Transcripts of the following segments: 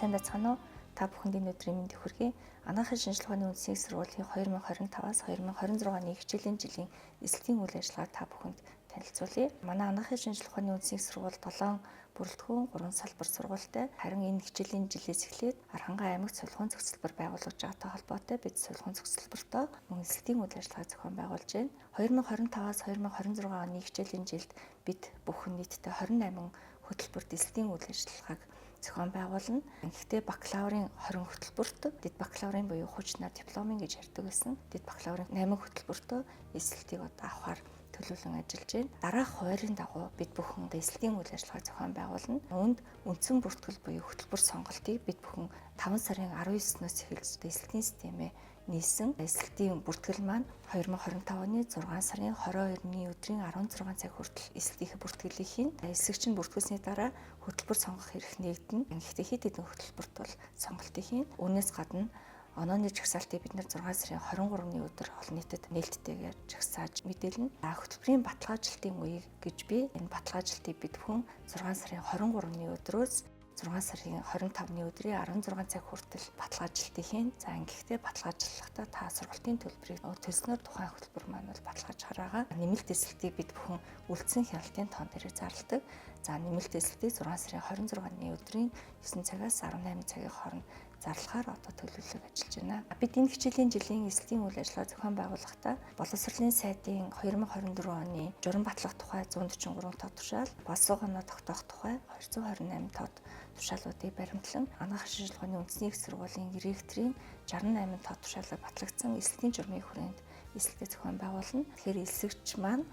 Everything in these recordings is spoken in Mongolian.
Сайн байцгаана уу? Та бүхэнд энэ өдрийн мэндийг хүргэе. Анагаахын шинжилгээний үндэсний сургуулийн 2025-аас 2026 оны хичээлийн жилийн эсэлтийн үйл ажиллагааг та бүхэнд танилцуулъя. Манай анагаахын шинжилгээний үндэсний сургууль 7 бүрэлдэхүүн 3 салбар сургуультай. Харин энэ хичээлийн жилээс эхлээд Архангай аймагт сулгуун цогцлбор байгуулагдж байгаатай холбоотой бид сулгуун цогцлбортоо мөн эсэлтийн үйл ажиллагаа зохион байгуулж байна. 2025-аас 2026 оны хичээлийн жилд бид бүхэн нийтдээ 28 хөтөлбөрт эсэлтийн үйл ажиллагааг зохион байгуулна. Гэхдээ бакалаврын 20 хөтөлбөрт дэд бакалаврын буюу хуучнаар дипломын гэж ярьдаг байсан. Дэд бакалаврын 8 хөтөлбөртөө эсэлтийг авахар төлөвлөн ажиллаж байна. Дараах хуваарийн дагуу бид бүхэн эсэлтийн үйл ажиллагаа зохион байгуулна. Үүнд үндсэн бүртгэл буюу хөтөлбөр сонголтыг бид бүхэн 5 сарын 19-ноос эхэлж эсэлтийн системээ нийлсэн. Эсэлтийн бүртгэл маань 2025 оны 6 сарын 22-ны өдрийн 16 цаг хүртэл эсэлтийн бүртгэлийг хийн. Эсэлгч нь бүртгэлсний дараа хөтөлбөр сонгох эрх нэгдэнэ. Гэхдээ хэд хэдэн хөтөлбөрт бол сонголтыг хийн. Үүнээс гадна онооны жагсаалтыг бид 6 сарын 23-ны өдөр олон нийтэд нээлттэйгээр жагсааж мэдээлнэ. Хөтөлбөрийн баталгаажилтын үеийг гэж би энэ баталгаажилтыг бид бүхэн 6 сарын 23-ны өдрөөс 6 сарын 25-ны өдрийн 16 цаг хүртэл баталгаажилтыг хийн. За ингэхдээ баталгаажлахдаа та сургалтын төлбөрийг төлснөөр тухайн хөтөлбөр маань бол баталгааж хараагаа. Нэмэлт эсэлтийг бид бүхэн үлдсэн хяналтын тоон дээр зарладаг. За нэмэлт эсэлтийг 6 сарын 26-ны өдрийн 9 цагаас 18 цагийн хооронд зарлахаар одоо төлөвлөг ажиллаж байна. Бид энэ хичээлийн жилийн эсэлтийн үйл ажиллагаа зохион байгуулахдаа боловсролын сайдын 2024 оны журам батлах тухай 143 тоо тушаал, боловсрол оноо тогтоох тухай 228 тоо тушаалуудыг баримтлан анагаахын шинжилгээний үндэсний их сургуулийн ректорийн 68 тоо тушаалаар батлагдсан эсэлтийн журмын хүрээнд эсэлтээ зохион байгуулна. Тэгэхээр эсэлгч маань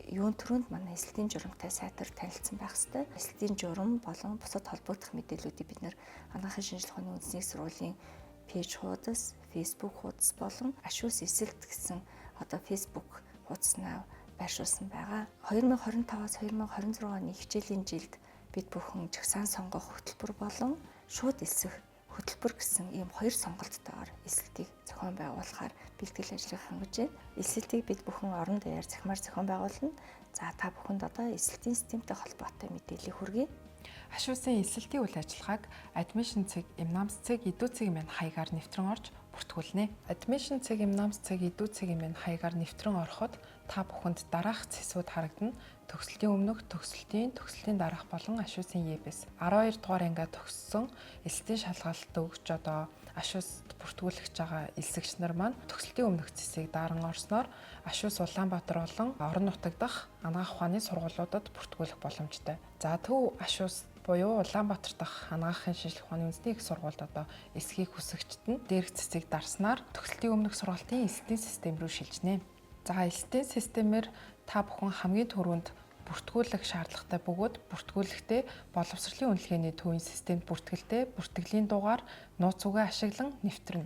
юун төрөнд манай эсэлтийн журамтай сайтар танилцсан байх ёстой. Эсэлтийн журам болон бусад холбогдох мэдээллүүдийг бид нэр анагаахын шинжилгээний үндэсний сургуулийн пэйж хуудас, фейсбુક хуудас болон ашуус эсэлт гэсэн одоо фейсбુક хуудаснаа байршуулсан байгаа. 2025-аас 2026 оны хичээлийн жилд бид бүхэн жагсаан сонгох хөтөлбөр болон шууд элсэх хөтөлбөр гэсэн ийм хоёр сонголттойгоор эсэлтийг зохион байгуулахаар бэлтгэл ажлыг хангаж байна. Эсэлтийг бид бүхэн орон даяар захимаар зохион байгуулна. За та бүхэнд одоо эсэлтийн системтэй холбоотой мэдээлэл хүргэе. Ашуусын эсэлтийн үйл ажиллагааг адмишн цэг, эмнамс цэг, эдүү цэгийн мань хаягаар нэвтрэн орж бүртгүүлнэ. Адмишн цэг, эмнамс цэг, эдүү цэгийн мань хаягаар нэвтрэн ороход та бүхэнд дараах цэсүүд харагдана. Төгсөлтийн өмнөх, төгсөлтийн дараах болон ашуусын ЕБС 12 дугаар ангиа төгссөн эсэлтийн шалгалт өгч одоо ашууст бүртгүүлэгч байгаа элсэгч нар маань төгсөлтийн өмнөх цэсийг даран орсноор ашуус Улаанбаатар болон орон нутаг дахь анагаах ухааны сургуулиудад бүртгүүлэх боломжтой. За төв ашуус буюу Улаанбаатар дахь анагаахын шинжилгээ ухааны үндэсний их сургуульд одоо эсхийг хүсэгчд нь дээрх цэсийг дарснаар төгсөлтийн өмнөх сургалтын эсэлтийн систем рүү шилжинэ. За эсэлтийн системээр та бүхэн хамгийн түрүүнд бүртгүүлэх шаардлагатай бөгөөд бүртгүүлэхдээ боловсролын үнэлгээний төвийн системд бүртгэлтэй бүртгэлийн дугаар нууц үгээ ашиглан нэвтрэнэ.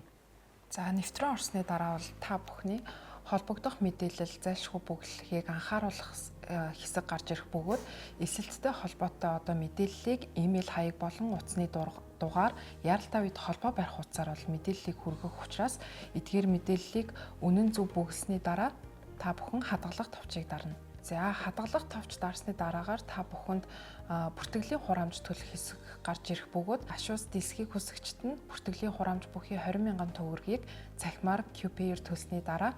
За нэвтрэн орсны дараа бол та бүхний холбогдох мэдээлэл зайлшгүй бүглэхийг анхааруулах хэсэг гарч ирэх бөгөөд эсэлттэй холбоотой одоо мэдээллийг имэйл хаяг болон утасны дугаар яралтай үед холбоо барих утсаар бол мэдээллийг хүргэх учраас эдгээр мэдээллийг үнэн зөв бүгэлсэний дараа та бүхэн хадгалах товчийг дарна. За хадгалах товч дарсны дараагаар та бүхэнд бүртгэлийн хураамж төлөх хэсэг гарч ирэх бөгөөд ашуус дисхийг хүсэгчд нь бүртгэлийн хураамж бүхий 20,000 төгрөгийг цахимаар QP-ээр төлсөний дараа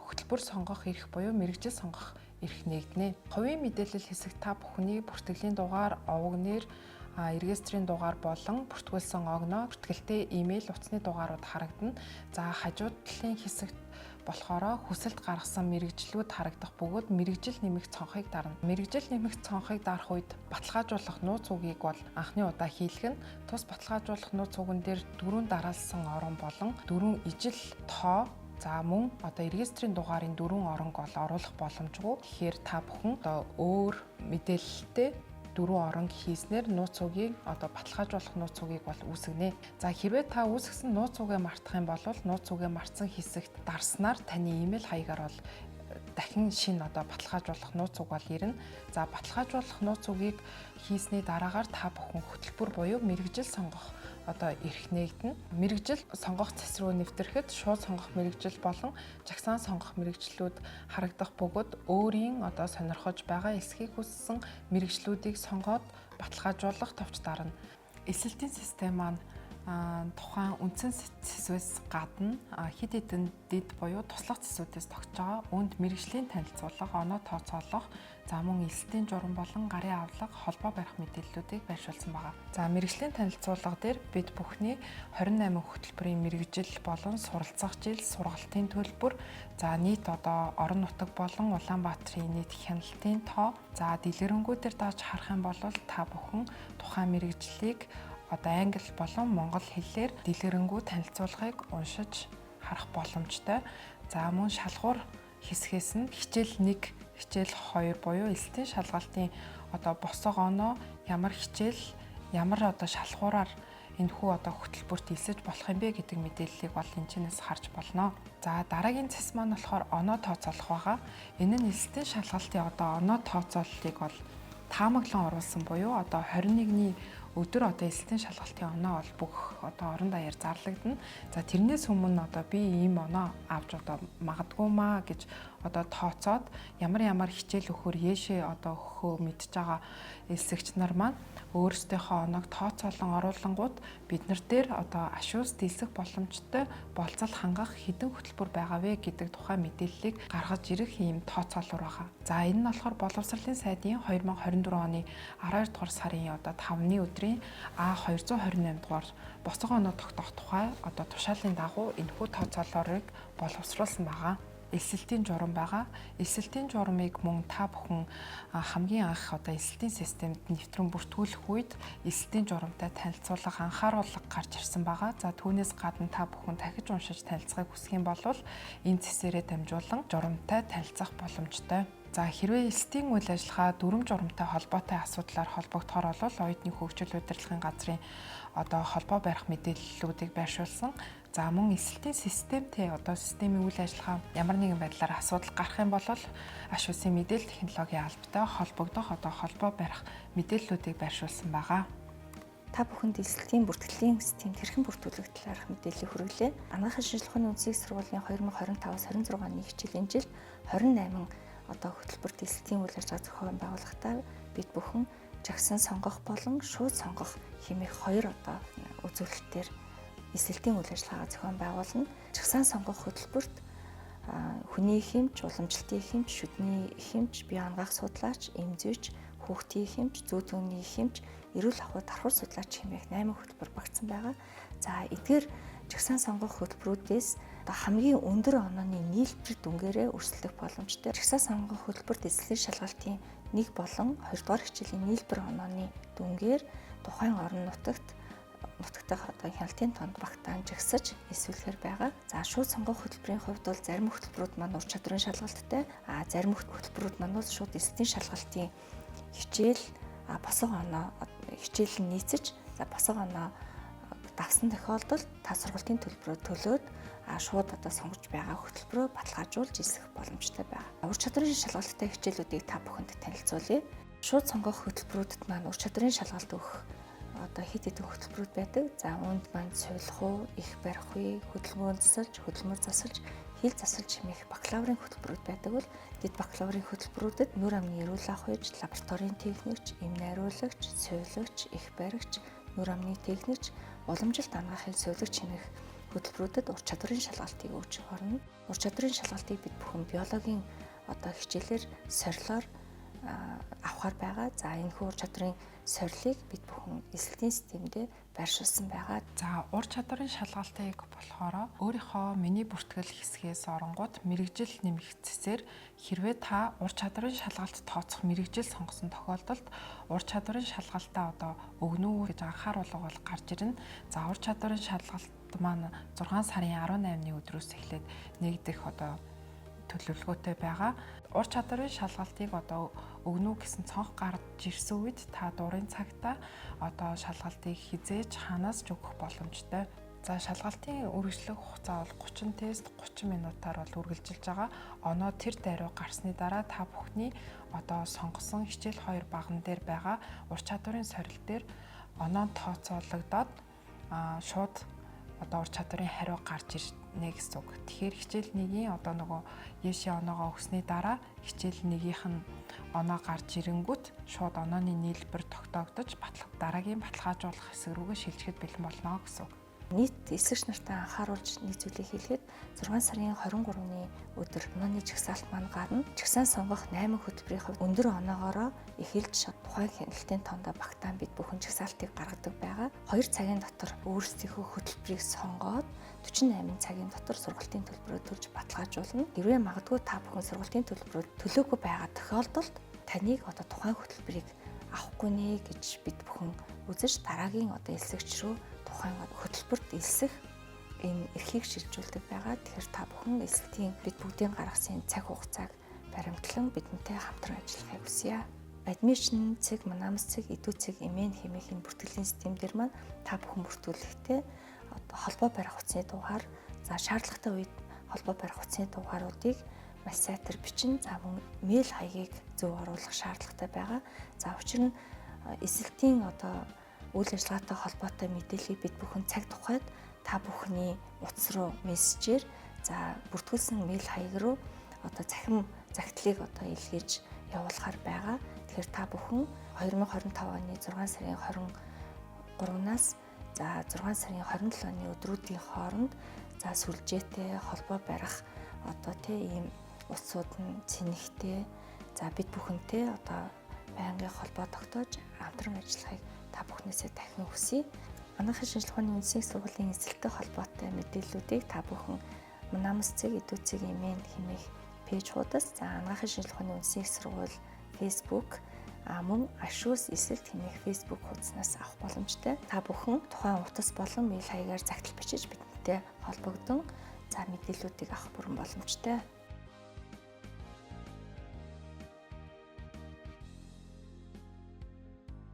хөтөлбөр сонгох эрх буюу мэргэжил сонгох эрх нэгдэнэ. Хувийн мэдээлэл хэсэг та бүхний бүртгэлийн дугаар, овог нэр, регистрийн дугаар болон бүртгүүлсэн огноо, бүртгэлтэй имэйл, утасны дугаарууд харагдана. За хажууд талын хэсэгт болохоор хүсэлт гаргасан мэргэжлүүд харагдах бөгөөд мэргэжил нэмэх цонхыг дарна. Мэргэжил нэмэх цонхыг дарах үед баталгаажуулах нууц үгийг бол анхны удаа хийлгэн. Тус баталгаажуулах нууц үгэн дээр 4 дараалсан орон болон 4 ижил тоо за мөн одоо регистрийн дугаарын 4 оронг бол оруулах боломжгүй. Тэгэхээр та бүхэн одоо өөр мэдээлэлтэй 4 оронг хийснээр нууц үгийг одоо баталгаажуулах нууц үгийг бол үүсгэнэ. За хэрвээ та үүсгэсэн нууц үгээ мартах юм бол нууц үгээ мартсан хэсэгт дарснаар таны имэйл хаягаар бол дахин шинэ одоо баталгаажуулах нууц үг бол ирнэ. За баталгаажуулах нууц үгийг хийсний дараагаар та бүхэн хөтөлбөр буюу мэргэжил сонгох одоо эрх нэгдэнэ. Мэргэжил сонгох цэс рүү нэвтрэхэд шууд сонгох мэргэжил болон жагсаан сонгох мэргэжлүүд харагдах бөгөөд өөрийн одоо сонирхож байгаа эсхийг хүссэн мэргэжлүүдийг сонгоод баталгаажуулах товч дарна. Эсэлтийн систем маань тухайн үндсэн цэсвээс гадна хэд хэдэн дэд буюу туслах цэсүүдээс тогтж байгаа үүнд мэрэгжлийн танилцуулга, оноо тооцоолох, за мөн эсэлтийн журам болон гарын авлага, холбоо барих мэдээллүүдийг байршуулсан байгаа. За мэрэгжлийн танилцуулга дээр бид бүхний 28 хөтөлбөрийн мэрэгжил болон суралцах жил, сургалтын төлбөр, за нийт орон нутаг болон Улаанбаатарын нийт хяналтын тоо, за дэлгэрэнгүй дээр дааж харах юм бол та бүхэн тухайн мэрэгжлийг англи болон монгол хэлээр дэлгэрэнгүй танилцуулгыг уншиж харах боломжтой. За мөн шалгуур хэсгээс нь хичээл 1, хичээл 2 буюу эсэлтийн шалгалтын босго оноо ямар хичээл, ямар шалгуураар энэхүү хөтөлбөрт элсэж болох юм бэ гэдэг мэдээллийг бол энэчнээс харж болно. За дараагийн цэс маань болохоор оноо тооцоолох байгаа. Энэ нь эсэлтийн шалгалтын оноо тооцооллыг бол таамаглан оруулсан буюу 21-ний өдөр эсэлтийн шалгалтын оноо бол бүх орон даяар зарлагдана. За тэрнээс өмнө би ийм оноо авч магадгүй маа гэж тооцоод ямар хичээл өгөхөөр яашээ өгөхөө мэдж байгаа элсэгч нар маань өөрсдийнхөө оноог тооцоолон оруулангууд бид нар дээр ашуус дэлсэх боломжтой болцол хангах хэдэн хөтөлбөр байгаа вэ гэдэг тухайн мэдээллийг гаргаж ирэх ийм тооцоолуур байгаа. За энэ нь болохоор боловсролын сайдын 2024 оны 12 дугаар сарын 5-ны өдрийн А228 дугаар босго оноо тогтоох тухай тушаалын дагуу энэхүү тооцоолоорыг боловсруулсан байгаа. Эсэлтийн журам байгаа. Эсэлтийн журамыг мөн та бүхэн хамгийн анх эсэлтийн системд нэвтрэн бүртгүүлэх үед эсэлтийн журамтай танилцуулга, анхааруулга гарч ирсэн байгаа. За түүнээс гадна та бүхэн дахиж уншиж танилцахыг хүсэх юм бол энэ цэсээрээ дамжуулан журамтай танилцах боломжтой. За хэрвээ эсэлтийн үйл ажиллагаа дүрм журамтай холбоотой асуудлаар холбогдохоор бол оюутны хөгжил удирдлагын газрын холбоо барих мэдээллүүдийг байршуулсан. За мөн эсэлтийн системтэй системийн үйл ажиллагаа ямар нэгэн байдлаар асуудал гарах юм бол ашуусын мэдээлэл технологийн албатай холбогдох холбоо барих мэдээллүүдийг байршуулсан байгаа. Та бүхэнд эсэлтийн бүртгэлийн системд хэрхэн бүртгүүлэх талаарх мэдээллийг хүргэлээ. Анагаахын шинжилгээ ухааны үндэсний сургуулийн 2025-26 оны хичээлийн жил 28 хөтөлбөрт эсэлтийн үйл ажиллагаа зохион байгуулахдаа бид бүхэн жагсан сонгох болон шууд сонгох хэмээх 2 үзүүлэлтээр эсэлтийн үйл ажиллагаагаа зохион байгуулна. Жагсаан сонгох хөтөлбөрт хүний хэмж, уламжлалтын хэмж, шүдний хэмж, бие анагаах судлаач, эмзүүч, хүүхдийн хэмж, зүй түүний хэмж, эрүүл ахуй давхар судлаач хэмээх 8 хөтөлбөр багтсан байгаа. За эдгээр жагсаан сонгох хөтөлбөрүүдээс хамгийн өндөр онооны нийлбэр дүнгээрээ өрсөлдөх боломжтой. Жагсаан сонгох хөтөлбөрт эсэлтийн шалгалтын 1 болон 2 дугаар хичээлийн нийлбэр онооны дүнгээр тухайн орон нутагт хяналтын тоонд багтаан жагсаж эсвэл байгаа. За шууд сонгох хөтөлбөрийн хувьд бол зарим хөтөлбөрүүд маань ур чадварын шалгалттай, зарим хөтөлбөрүүд маань бол шууд эсэлтийн шалгалтын хичээл босго оноо хичээл нь нийцэж босго оноо давсан тохиолдолд та сургалтын төлбөрөө төлөөд шууд сонгож байгаа хөтөлбөрөө баталгаажуулж эсэх боломжтой байна. Ур чадварын шалгалттай хичээлүүдийг та бүхэнд танилцуулъя. Шууд сонгох хөтөлбөрүүдэд маань ур чадварын шалгалт өгөх хэд хэдэн хөтөлбөрүүд байдаг. За үүнд маань суулгах уу, их барих уу, хөдөлмөр засалж, хөдөлмөр засалж, хил засалж хэмээх бакалаврын хөтөлбөрүүд байдаг бол дэд бакалаврын хөтөлбөрүүдэд нүүр амны эрүүл ахуйч, лабораторийн техникч, эм найруулагч, суулгагч, их баригч, нүүр амны техникч, уламжилт анагаахын суулгагч хэмээх хөтөлбөрүүдэд ур чадварын шалгалтыг өгч орно. Ур чадварын шалгалтыг бид бүхэн биологийн хичээлээр сорилоор авахар байгаа. За энэхүү ур чадрын сорилыг бид бүхэн эсэлтийн системдээ байршуулсан байгаа. За ур чадрын шалгалтыг болохоор өөрийнхөө миний бүртгэл хэсгээс оронгууд мэрэгжил нэмэгцсээр хэрвээ та ур чадрын шалгалт тооцох мэрэгжил сонгосон тохиолдолд ур чадрын шалгалтаа өгнө үү гэж анхааруулга бол гарч ирнэ. За ур чадрын шалгалт маань 6 сарын 18-ны өдрөөс эхлээд нэгдэх төлөвлөгөөтэй байгаа. Ур чадрын шалгалтыг өгнө гэсэн цонх гарч ирсэн үед та дурын цагта шалгалтыг хизээж хаанаас ч өгөх боломжтой. За шалгалтын үргэлжлэх хугацаа бол 30 тест 30 минутаар бол үргэлжилж байгаа. Оноо тэр дайруу гарсны дараа та бүхний сонгосон хичээл 2 баган дээр байгаа ур чадварын сорил дээр оноо тооцоологдоод шууд ур чадварын хариу гарч ирнэ гэсэн үг. Тэгэхээр хичээл 1-ийн яшийн оноогоо өгсөний дараа хичээл 1-ийнх нь оноо гарч ирэнгүүт шууд онооны нийлбэр тогтоогдож дараагийн баталгаажуулах хэсэг рүүгээ шилжихэд бэлэн болно гэсэн үг. Нийт эсвэгч нартай анхааруулж нэг зүйлийг хэлэхэд 6 сарын 23-ны өдөр онооны жагсаалт маань гарна. Жагсаан сонгох 8 хөтөлбөрийн хувьд өндөр оноогоороо эхэлж тухайн хяналтын тоондоо багтаан бид бүхэн жагсаалтыг гаргадаг байгаа. 2 цагийн дотор өөрсдийнхөө хөтөлбөрийг сонгоод 48 цагийн дотор сургалтын төлбөрөө төлж баталгаажуулна. Хэрвээ магадгүй та бүхэн сургалтын төлбөрөө төлөөгүй байгаа тохиолдолд таныг тухайн хөтөлбөрийг авахгүй нэ гэж бид бүхэн үзэж дараагийн элсэгч рүү тухайн хөтөлбөрт элсэх энэ эрхийг шилжүүлдэг байгаа. Тэгэхээр та бүхэн элсэлтийн бид бүгдийн гаргасан цаг хугацааг баримтлан бидэнтэй хамтран ажиллахыг хүсье. Admission цэг, манамс цэг, эдүү цэг, эмээн хэмээх энэ бүртгэлийн систем дээр маань та бүхэн бүртгүүлэхдээ холбоо барих утасны дугаар, за шаардлагатай үед холбоо барих утасны дугааруудыг маш сайтар бичин, за мөн мэйл хаягийг зөв оруулах шаардлагатай байгаа. За учир нь эсэлтийн үйл ажиллагаатай холбоотой мэдээллийг бид бүхэн цаг тухайд та бүхний утас руу мессежээр за бүртгүүлсэн мэйл хаяг руу захим загтлыг илгээж явуулахар байгаа. Тэгэхээр та бүхэн 2025 оны 6 сарын 23-наас за 6 сарын 27-ны өдрүүдийн хооронд за сүлжээтэй холбоо барих ийм улсууд нь цэнэгтэй за бид бүхэнтэй байнгын холбоо тогтоож хамтран ажиллахыг та бүхнээсээ дахин хүсье. Манайхын шинжилгээ ухааны үндэсний сургуулийн эсэлттэй холбоотой мэдээллүүдийг та бүхэн манамс цэг, эдүү цэг, эмээн хэмээх пэйжуудаас за манайхын шинжилгээ ухааны үндэсний сургууль Facebook мөн ашуус эсэлт хэмээх Facebook хуудаснаас авах боломжтой. Та бүхэн тухайн утас болон мэйл хаягаар загтал бичиж бидэнтэй холбогдсон за мэдээллүүдийг авах бүрэн боломжтой.